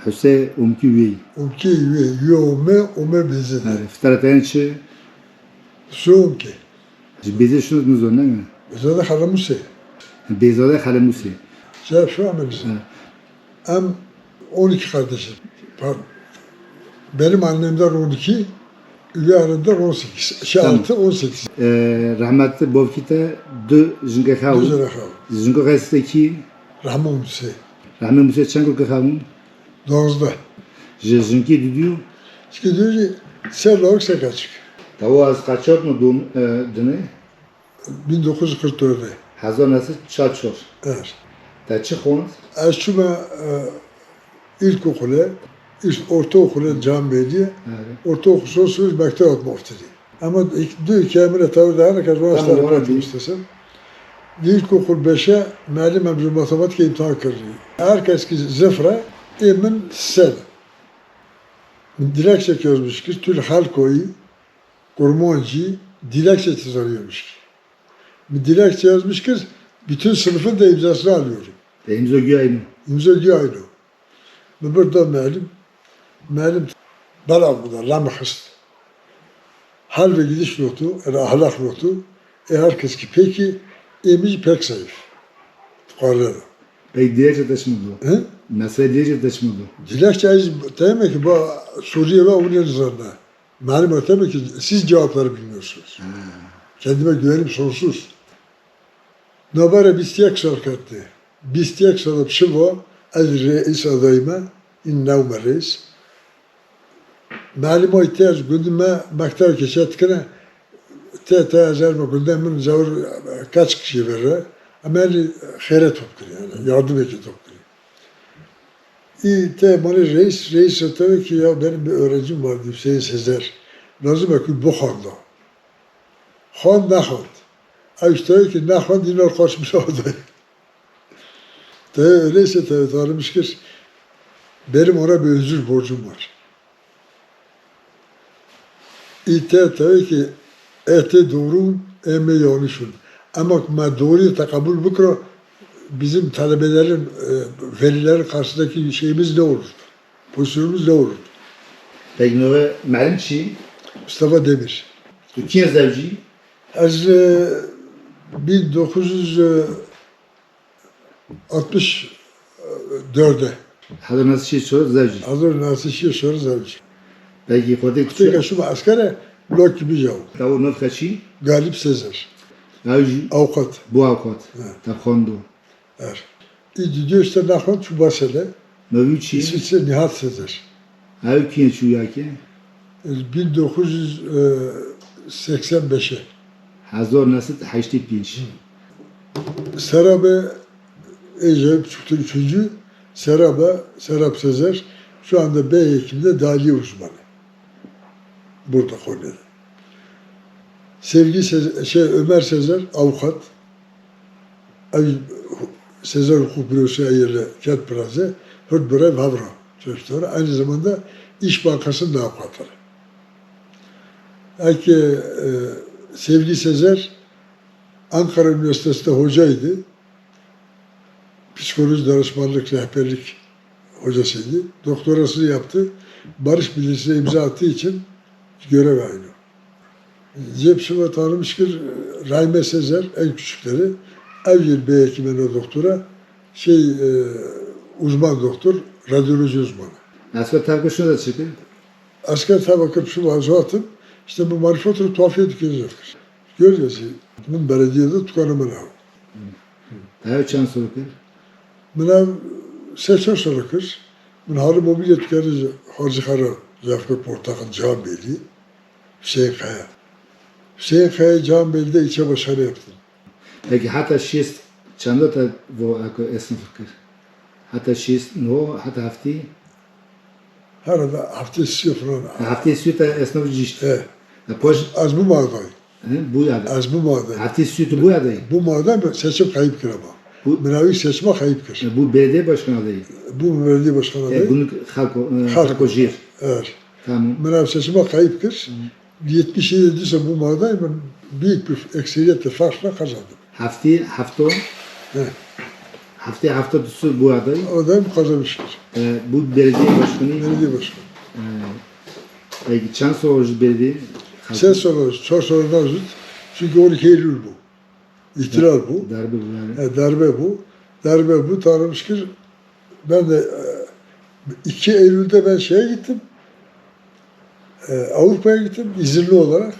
Hüseyin umki üyeyi. Umki üye ome bizi. Fıtaratayın çi? Su umki. Beze şunu muzon değil mi? Bize de haramusi. Bezade halemusi. Şey şu an bize. Hem 12 kardeşim. Pardon. Benim annemden 12, üvey annemden 18. Şey Tamam. 6, 18. Rahmetli Bovkit'e dü zünge kavu. Düzele kavu. Zünge kayıstaki Rahman Musi. Rahmet Musa Çankırı kavun. Doğuzda. Zünge düdüyor. Çünkü diyor ki sen olarak sen kaçık. Tavu az kaçak mı doğum döne? 1944'de. Hazır nasıl çatşor. Evet. Ta çıkon. Aşçıma ilkokula, ortaokula camiye, ortaokul son sınıf mektep muftiri. Ama diyor ki emre tabi daha ne kadar üniversitede bırakmak istesem. İlkokul 5'e melim emri matematik imtihan kırdı. Herkes ki zıfra, emin sen. Dilekçe yazmış ki, tül halkoyu, kurmancı, dilekçe çiziyormuş ki. Bir dilekçe yazmış ki, bütün sınıfın da imzasını alıyorum. İmza güyayım. İmza diyor aynı. Ve burada melim bana bu da lamıkıst. Hal ve gidiş notu, yani ahlak notu, herkes ki peki, emici pek zayıf. Tukarlı. Peki dilekçe taşımadı. He? Mesela dilekçe taşımadı. Dilekçe demek ki bu Suriye ve onun üzerine. Melim demek ki siz cevapları bilmiyorsunuz. Kendime güvenim sonsuz. Nabara bistiyek şarkıttı. Bistiyek sanıp şıvo, az reis adayıma, innavme reis. Melim o ihtiyaç gündüme maktar keşetkine, te azerme gündeminin zavur kaç kişi verir. Ama eli xeyre topkırıyor, yani yardım eki topkırıyor. İyi te bana reis tabii ki ya benim bir öğrencim vardı Hüseyin Sezer. Lazım ki bu xanda. Xan ne xand? Ayşe ki ne xand dinar kaçmış orada. Öyleyse tabii tanımış ki benim ona bir özür borcum var. İte tabii ki ete doğru emme yanlışın. Ama ma doğruyu takabül bukra bizim talebelerin, velilerin karşısındaki şeyimiz ne olur? Pozisyonumuz ne olur? Peki ne melim çi? Mustafa Demir. Türkiye zevci. Az 1964'de Hazır nasıl şey soruyor zevci. hazır nasıl şey soruyoruz. Peki kodik Tek şu askere blok gibi yav. Tavu not kaçı? Galip Sezer. Avcı. Avukat. Bu avukat. Takondo. Evet. İdiyor işte nakon şu basele. Novi çi? İsviçre Nihat Sezer. Av kiyen şu yaki? 1985'e. Hazır nasıl haşti pinç. Serap'e Ece çıktı üçüncü. Serap Sezer şu anda B hekimde dahiliye uzmanı. Burada Konya'da. Ömer Sezer avukat. Sezer Hukuk Bürosu ayırlı Kent Plaza, Hürtbürev Havra çocukları. Aynı zamanda İş Bankası'nın avukatları. Belki Sevgi Sezer Ankara Üniversitesi'nde hocaydı. Psikoloji danışmanlık, rehberlik hocasıydı. Doktorasını yaptı. Barış bilgisine imza attığı için görev aynı. Cepşiva tanımış ki Rahime Sezer en küçükleri. Evcil Bey hekimine doktora, uzman doktor, radyoloji uzmanı. Asker tabaka şunu da çıkıyor. Asker tabakıp şu vaziyatım, işte bu marifetleri tuhafiye dükkanıcaktır. Görüyoruz ki, bunun belediyede tukanımın av. Daha çan soru kır. Buna seçer sorakır. Bunun halı mobilya dükkanı Hacı Kara, Zafir Portak'ın Canbeyli, Hüseyin Kaya. Hüseyin Kaya Canbeyli'de ilçe başkanı yaptım. Peki hatta şist çanda da bu esnaf kır. Hatta şist no hatta hafti. Her arada hafta istiyor falan. Hafti sütü esnaf cişti. Evet. Poj Az bu mağdayı. bu ya. Az bu mağdayı. Hafti sütü bu ya değil. Bu mağda seçim kayıp kır ama. Bu- Münavik seçime kayıp kır. Bu belediye başkanı değil. Bu belediye başkanı adayı. Bunu halko jir. Evet. Tamam. Münavik seçime kayıp kır. 77 ise bu mağdayı ben büyük bir ekseriyetle farkla kazandım. Hafto Evet. Haftaya hafta tutsu bu aday. O da kazanmıştır. Bu belediye başkanı. Belediye başkanı. Peki çan sorucu belediye. Sen soruyorsun, çok sorunlar zıt. Çünkü 12 Eylül bu. İhtilal bu. Darbe bu yani. Darbe bu. Darbe bu. Tanrı şükür. Ben de 2 Eylül'de ben şeye gittim. Avrupa'ya gittim izinli olarak.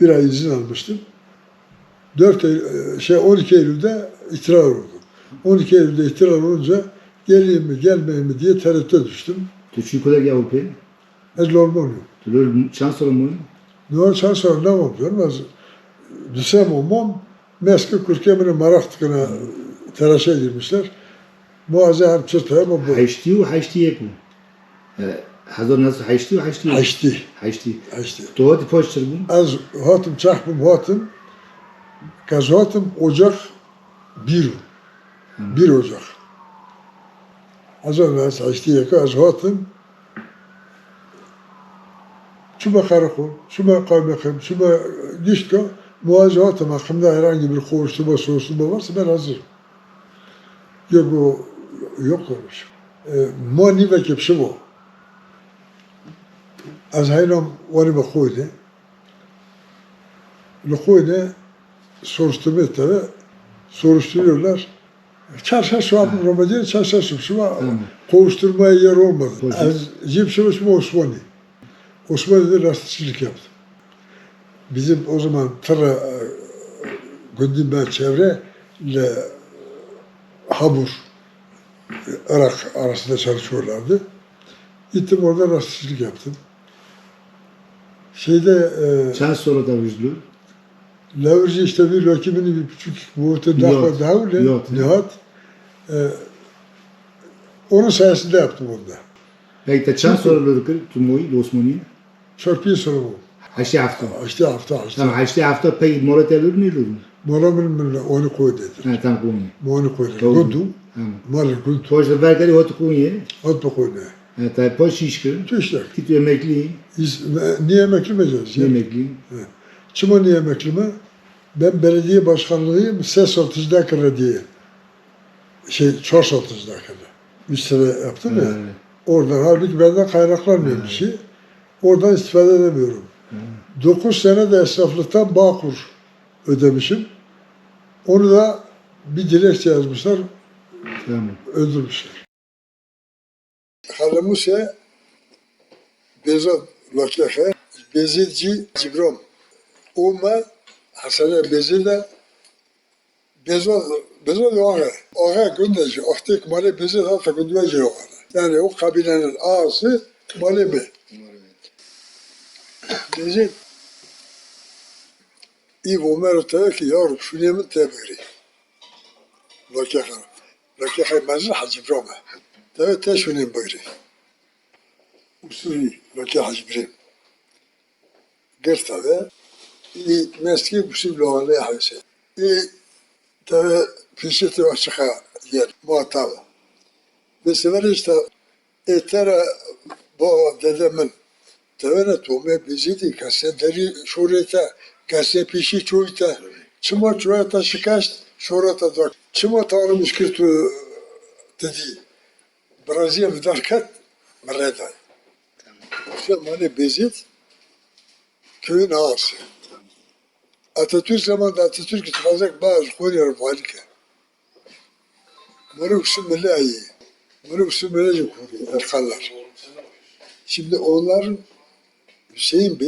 Bir ay izin almıştım. 12 Eylül'de ihtilal oldu. 12 Eylül'de ihtilal olunca geleyim mi gelmeyeyim mi diye tereddüte düştüm. Türkçü kolay Avrupa'ya. Ez normal. Tülür çan sorumu. Ne olursa sonra ne yapıyorum? Az düşsem olmam. Meski Kürkemini marak tıkına telaşa girmişler. Muazze hem çırtaya mı bu? Haçti bu. Hazır nasıl haçti? Haçti. Haçti. Haçti. Doğru poştur bu. Az hatım çakbım hatım. Kaz hatım Ocak 1. 1 Ocak. Az önce haçti yaka az hatım. Şuma karakol, şuma kaymakam, şuma dişka, muazze hatım hakkında herhangi bir kovuşturma, soruşturma varsa ben hazırım. Yok o, yok olmuş. Muani ve kepşi bu. Az haynam vani bakuydu. Lukuydu, soruşturma tabi, soruşturuyorlar. Çarşaf şu an Ramazan, çarşaf şu an kovuşturmaya yer olmadı. Az cimşi şu Osmanlı. Osmanlı'da rastçılık yaptım. Bizim o zaman Tıra, Gündüzben çevre ile Habur, Irak arasında çalışıyorlardı. Gittim orada rastçılık yaptım. Çan soru da vücudlu. Lavrci işte bir rakibini bir küçük boğutu davle, Nihat. Onun sayesinde yaptım onda. Peki de çan soruları tümoyu, Osmanlı'yı. Çok bir soru bu. Haçti hafta. Haçti hafta. Tamam haçti hafta peki morat evlir mi olur? Moramın onu koy dedi. Ha tamam bunu. Onu koy dedi. Tamam. Gudu. Malı gudu. Poşta vergari hotu kunye. At bu koy ne? Ha tabi poş şişkı. Tüşler. Titu emekli. Niye emekli mi edeceğiz? Emekli. Kim o niye emekli mi? Ben belediye başkanlığıyım, ses satıcıda diye. Çor satıcıda kadar. 3 sene yaptım ya. Oradan halbuki benden kaynaklanmıyor bir şey. Oradan istifade edemiyorum. 9 sene de esnaflıktan Bağkur ödemişim. Onu da bir dilekçe yazmışlar, Tamam. öldürmüşler. Halamuse Bezat Lakyahe, Bezilci Cibrom. Uma Hasane Bezil'de Bezat Ağa Gündeci, Ahtek Mali Bezil hatta Gündeci Ağa. Yani o kabilenin ağası Malibi. Bezil İv Ömer dedi ki yavrum şu yemin tebiri. Lakyahe mezil Hacibram'a. Evet te şu yemin biri. Usuri Lakyahe Hacibrim. Gırta ve meski usul loğanı havse. Tabi pişirti açığa yer muhatabı. Ve sefer işte etera bu dedemin tevene tuğme biziydi kasederi şurete kase pişi çoğuyta çıma çoğuyta şikaşt şurata da çıma tanrımış kırtı dedi. Brazil vidarkat mereda. İşte mani bezit köyün ağası. Atatürk zamanında Atatürk ittifazak bazı konuyor valike. Bunu usulmeli ayı. Bunu usulmeli konuyor erkanlar. Şimdi onların Hüseyin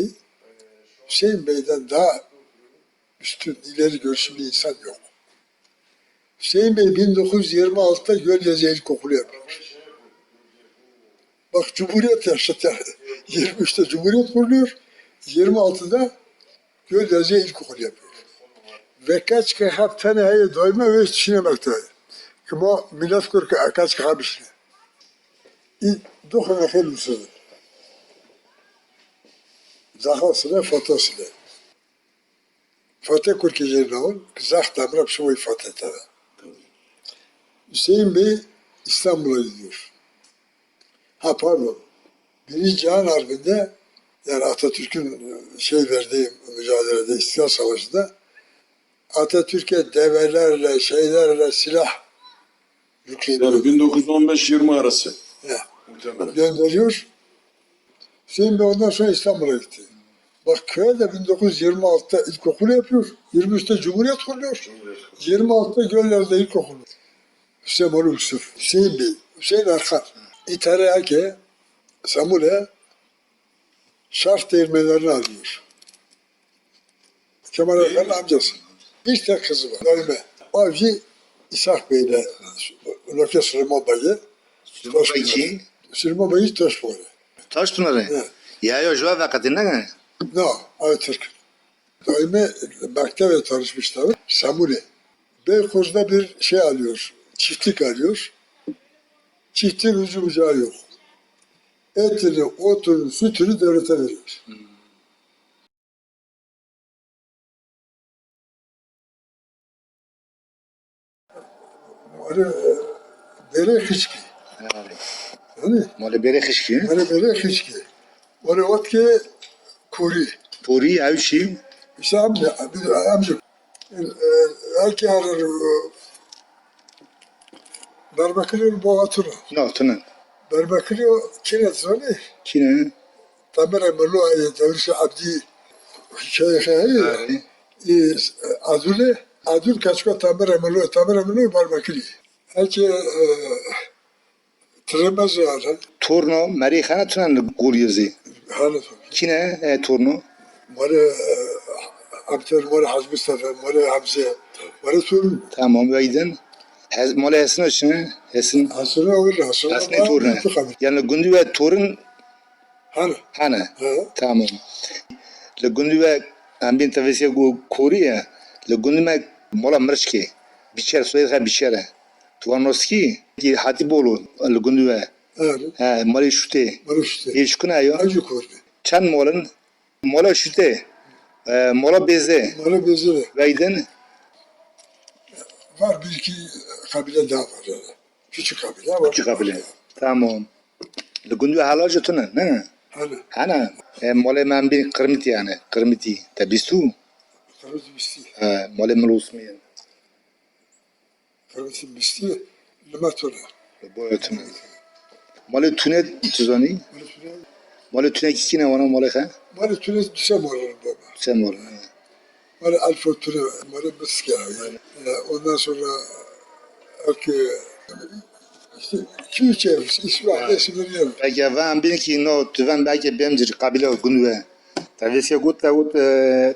Bey'den daha üstün ileri görüşlü bir insan yok. Hüseyin Bey 1926'da Gölgezi İlkokulu yapıyor. Bak Cumhuriyet yaşatıyor. 23'te Cumhuriyet kuruluyor. 26'da Gölgezi İlkokulu yapıyor. Ve kaç ki hep teneye doyma ve düşünemekte. Ama millet kurku kaç ki habişne. Dokuna xel usulü. Zahasına fotosuyla. Fatih Kurkeci'nin oğul, kızak damrap şumayı Fatih tabi. Hüseyin Bey İstanbul'a gidiyor. Ha pardon. Birinci Cihan Harbi'nde yani Atatürk'ün verdiği mücadelede İstiklal Savaşı'nda Atatürk'e develerle, silah yükleniyor. Yani 1915-20 arası. He. Muhtemelen. Gönderiyor. Hüseyin Bey ondan sonra İstanbul'a gitti. Bak köye de 1926'da ilkokulu yapıyor. 23'te Cumhuriyet kuruyor. 26'da Göller'de ilkokulu. Hüseyin Oğlu Yusuf, Hüseyin Bey, Hüseyin Erkan. İtalya'ya Samule şarf değirmenlerini alıyor. Kemal Erkan'ın amcası. Bir tek kızı var. Naime. Avcı İshak Bey'le Löke Süleyman Bey'i. Süleyman Süleyman Bey'i Taşpınar. Taşpınar'ı. Evet. Ya jua vakatinde ne? No, Aytürk. Daime Bakte'yle tanışmışlar. Samule. Beykoz'da bir şey alıyor. Çiftlik alıyor. Çiftliğin ucu bucağı yok. Etini, otunu, sütünü devlete veriyor. Hani bere hiçki. Hani Mole bere xişki. hani bere hiçki. Hani otki kuri. Puri avşi. İşte amca, belki arar Darbakır'ın bu hatunu. No, tunan. Darbakır'ı kinet zoni. Kine? Tamir emelu ayet. Devrişi abdi hikaye. Adule kaçko tamir emelu Darbakır'ı. Belki tremez yani. Torno, merihana tunan guliyezi. Halet. Kine torno? Mare Abdel Mare Hacı Mustafa, Mare Hamze, Mare Turun. Tamam, veydin. Mole hesin açını. Hesin. Hasına öyle, hasına. Asne torno. Yani gündü ve torun Hani? hana. Ha? Tamam. Le gündü ve ambin tavsiye Koriya. Le gündü me mola mırşki. Biçer soyadha biçere. Tuvanovski ki Hatibolu le gündü ve. Yani, Ha, mole şute. Mare işte. İlişkuna yo. Acı korku. Çan molun mola şute. Mola beze. Mare bezire. Veydin. Var bir iki kabile daha var yani. Küçük kabile var. Küçük kabile. Tamam. Le gündü ve halacı tunan. Ne? Hani? Hana. Mole men bir kırmiti yani. Kırmiti. Tabistu. Kırmızı bisti. Mole melusmiyen. Kırmızı bisti. Limatona. Boyatını. Mole tüne tuzani. Mole tüne kikine wana mole ha. Mare Tüne düşem oranın baba. Sen mole. Mare Alfa Tüne, Mare Biski yani. Ondan sonra işte 2-3 ev, İsmail isimleri yerim. Peki ben bir ki no tüven belki bemcir kabile günü. Tavsiye gut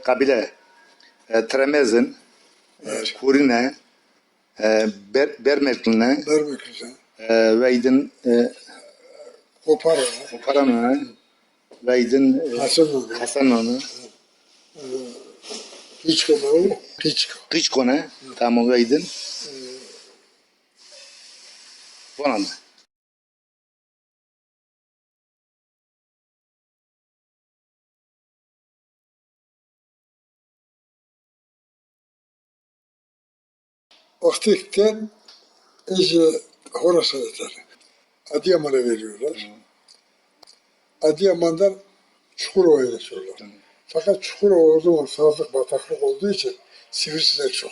kabile. Tremezin. Kurine. Bermerkline. Vermek güzel. Veydin. Koparana. Parana. Veydin. Hasan oldu. Hasan onu. Hiç kanalı. Hiç. Kıç kona. Tamam veydin. Bana mı? Aktikten iyice Horasan yeter. Adıyaman'a veriyorlar. Adıyaman'dan Çukurova'ya geçiyorlar. Fakat Çukurova o zaman sazlık bataklık olduğu için sivrisinek çok.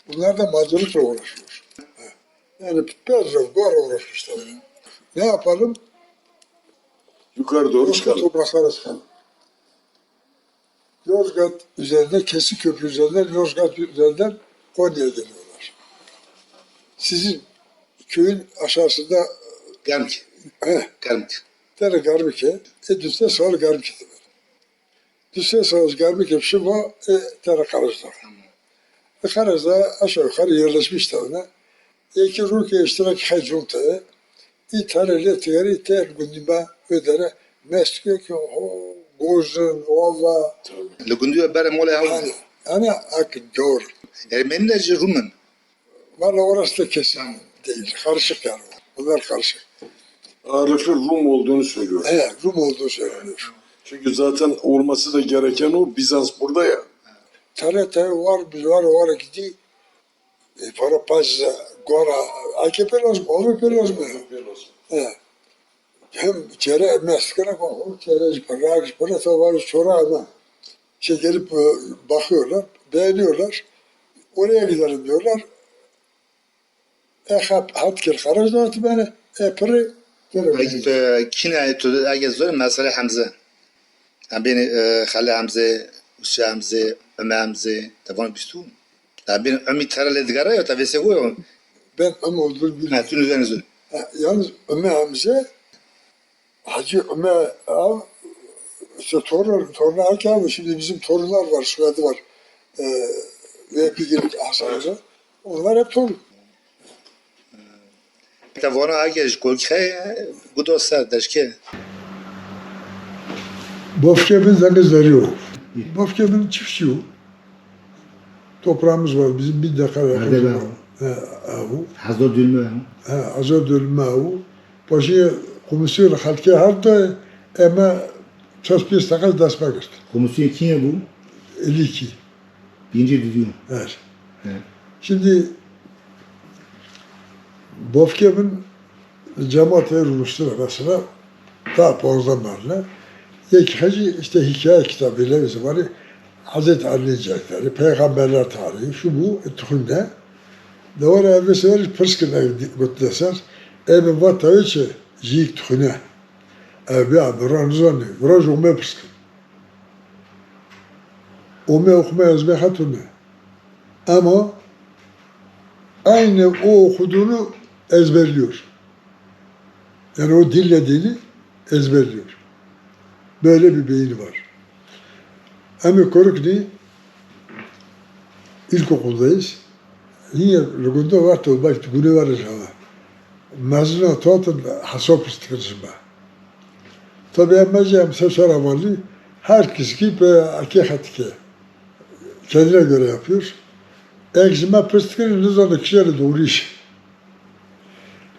Bunlar da macerlikle uğraşıyor. Yani biraz var uğraşmışlar. Ne yapalım? Yukarı doğru Yozgat çıkalım. topraklara çıkalım. Yozgat üzerinde, Kesik Köprü üzerinden, Yozgat üzerinden Konya'ya geliyorlar. Sizin köyün aşağısında Garmik. Garmik. tere Garbike, düzde sağlı Garbike. Düzde sağlı Garbike şuba, tere Karajda. Karajda aşağı yukarı yerleşmişler ona. İki Rukiye iştirak hecunta, İtalya tiyari tel gündüme ödere, meske ki o gozun, ova, Le gündü ve bere mole ha. hani ak gör. Ermenilerce Rumen. Valla orası da kesin değil, karışık yani. Bunlar karışık. Ağırlıklı Rum olduğunu söylüyor. Rum olduğu söyleniyor. Çünkü zaten olması da gereken o. Bizans burada ya. TRT var gidiyor. Para pazza, gora, AKP lazım, AKP lazım. Hem çere meskene koyuyor, çere para var sonra ama şey gelip bakıyorlar, beğeniyorlar. Oraya gidelim diyorlar. hat kir kharaj dort bana pırı Kine tu eğer zor mesela Hamza. Beni Khali Hamza, Usha Hamza, Ömer Hamza, tavan bistun. Beni Ömer Tarale digara ya tabii seviyor. ben ama olur bir. Ha tüm üzerine zor. Yalnız Ömer Hamza Hacı Ömer Ağa işte torunu alken şimdi bizim torunlar var, soyadı var. Ve bir girip Hasan'da. Onlar hep torun. Tavanı ağaç kolkaya bu dostlar derken. Bofkem'in zangızları o. Bofkem'in çiftçi o. Toprağımız var bizim bir dakika Nerede yakın. ben? O. Hazır dülme. Azad dölme o. Başı komisyon halkı harda ama çaspiyes takaz dasma göster. Komisyon kim bu? 52. Birinci düdüğün. Evet. Evet. Şimdi Bofkem'in cemaat-i Rus'ta mesela daha fazla varlar. İlk hacı işte hikaye kitabıyla bizim var. Hazreti Ali Hazretleri, Peygamberler tarihi, şu bu, tuhunde. Ne var evvesi var, pırskına gutleser. Evi vatayı çe, jik tuhune. Evi abiran zanni, viraj ume pırskın. Ume okuma yazmaya hatune. Ama aynı o okuduğunu ezberliyor. Yani o dillediğini ezberliyor. Böyle bir beyni var. Ama Korukni ilkokuldayız. Yine Lugunda var da bak günü var ama. Mezuna tuatın hasap istikrar. Tabii amacım seçer amalı herkes gibi hakikat ki kendine göre yapıyor. Egzime pıstıkın nizamda kişileri doğru iş.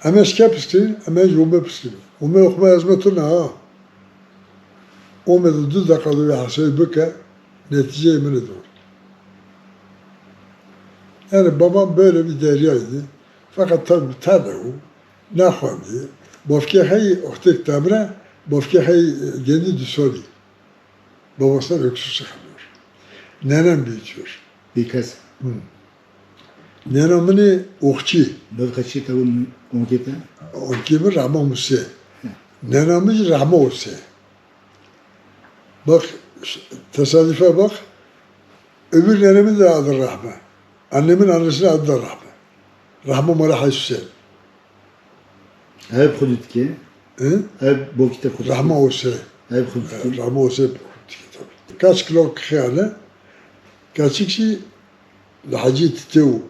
Ama skepstin, ama yume pıstıkın. Ume okuma yazma turna ha. Ume de 2 dakikada bir hasayı büke, netice emin ediyor. Yani babam böyle bir deryaydı. Fakat tabi o, ne yapamıyor. Bofke hay ohtek tamre, bofke hay kendi düsoli. Babasından öksüz çıkamıyor. Nenem büyütüyor. Birkaç. Nenemini okçu. Növkaçı tavuğun onkete. Onkemi Rama Muse. Nenemiz Rama Muse. Bak, tesadüfe bak. Öbür nenemin de adı Rahme. Annemin annesinin adı da Rahme. Rahme Mala Hüseyin. Hep kudutki. Hep bokite kudutki. Rahme Muse. Hep kudutki. Rahme Muse. Kaç kilo kıyane? Kaçık şey Hacı Titevu.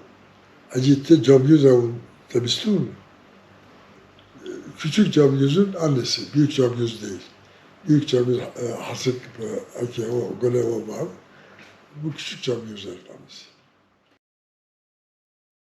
Hacı Tite Camgözavun temistun. Küçük Camgöz'ün annesi. Büyük Camgöz değil. Büyük Camgöz hasık o görev var. Bu küçük Camgöz'ler.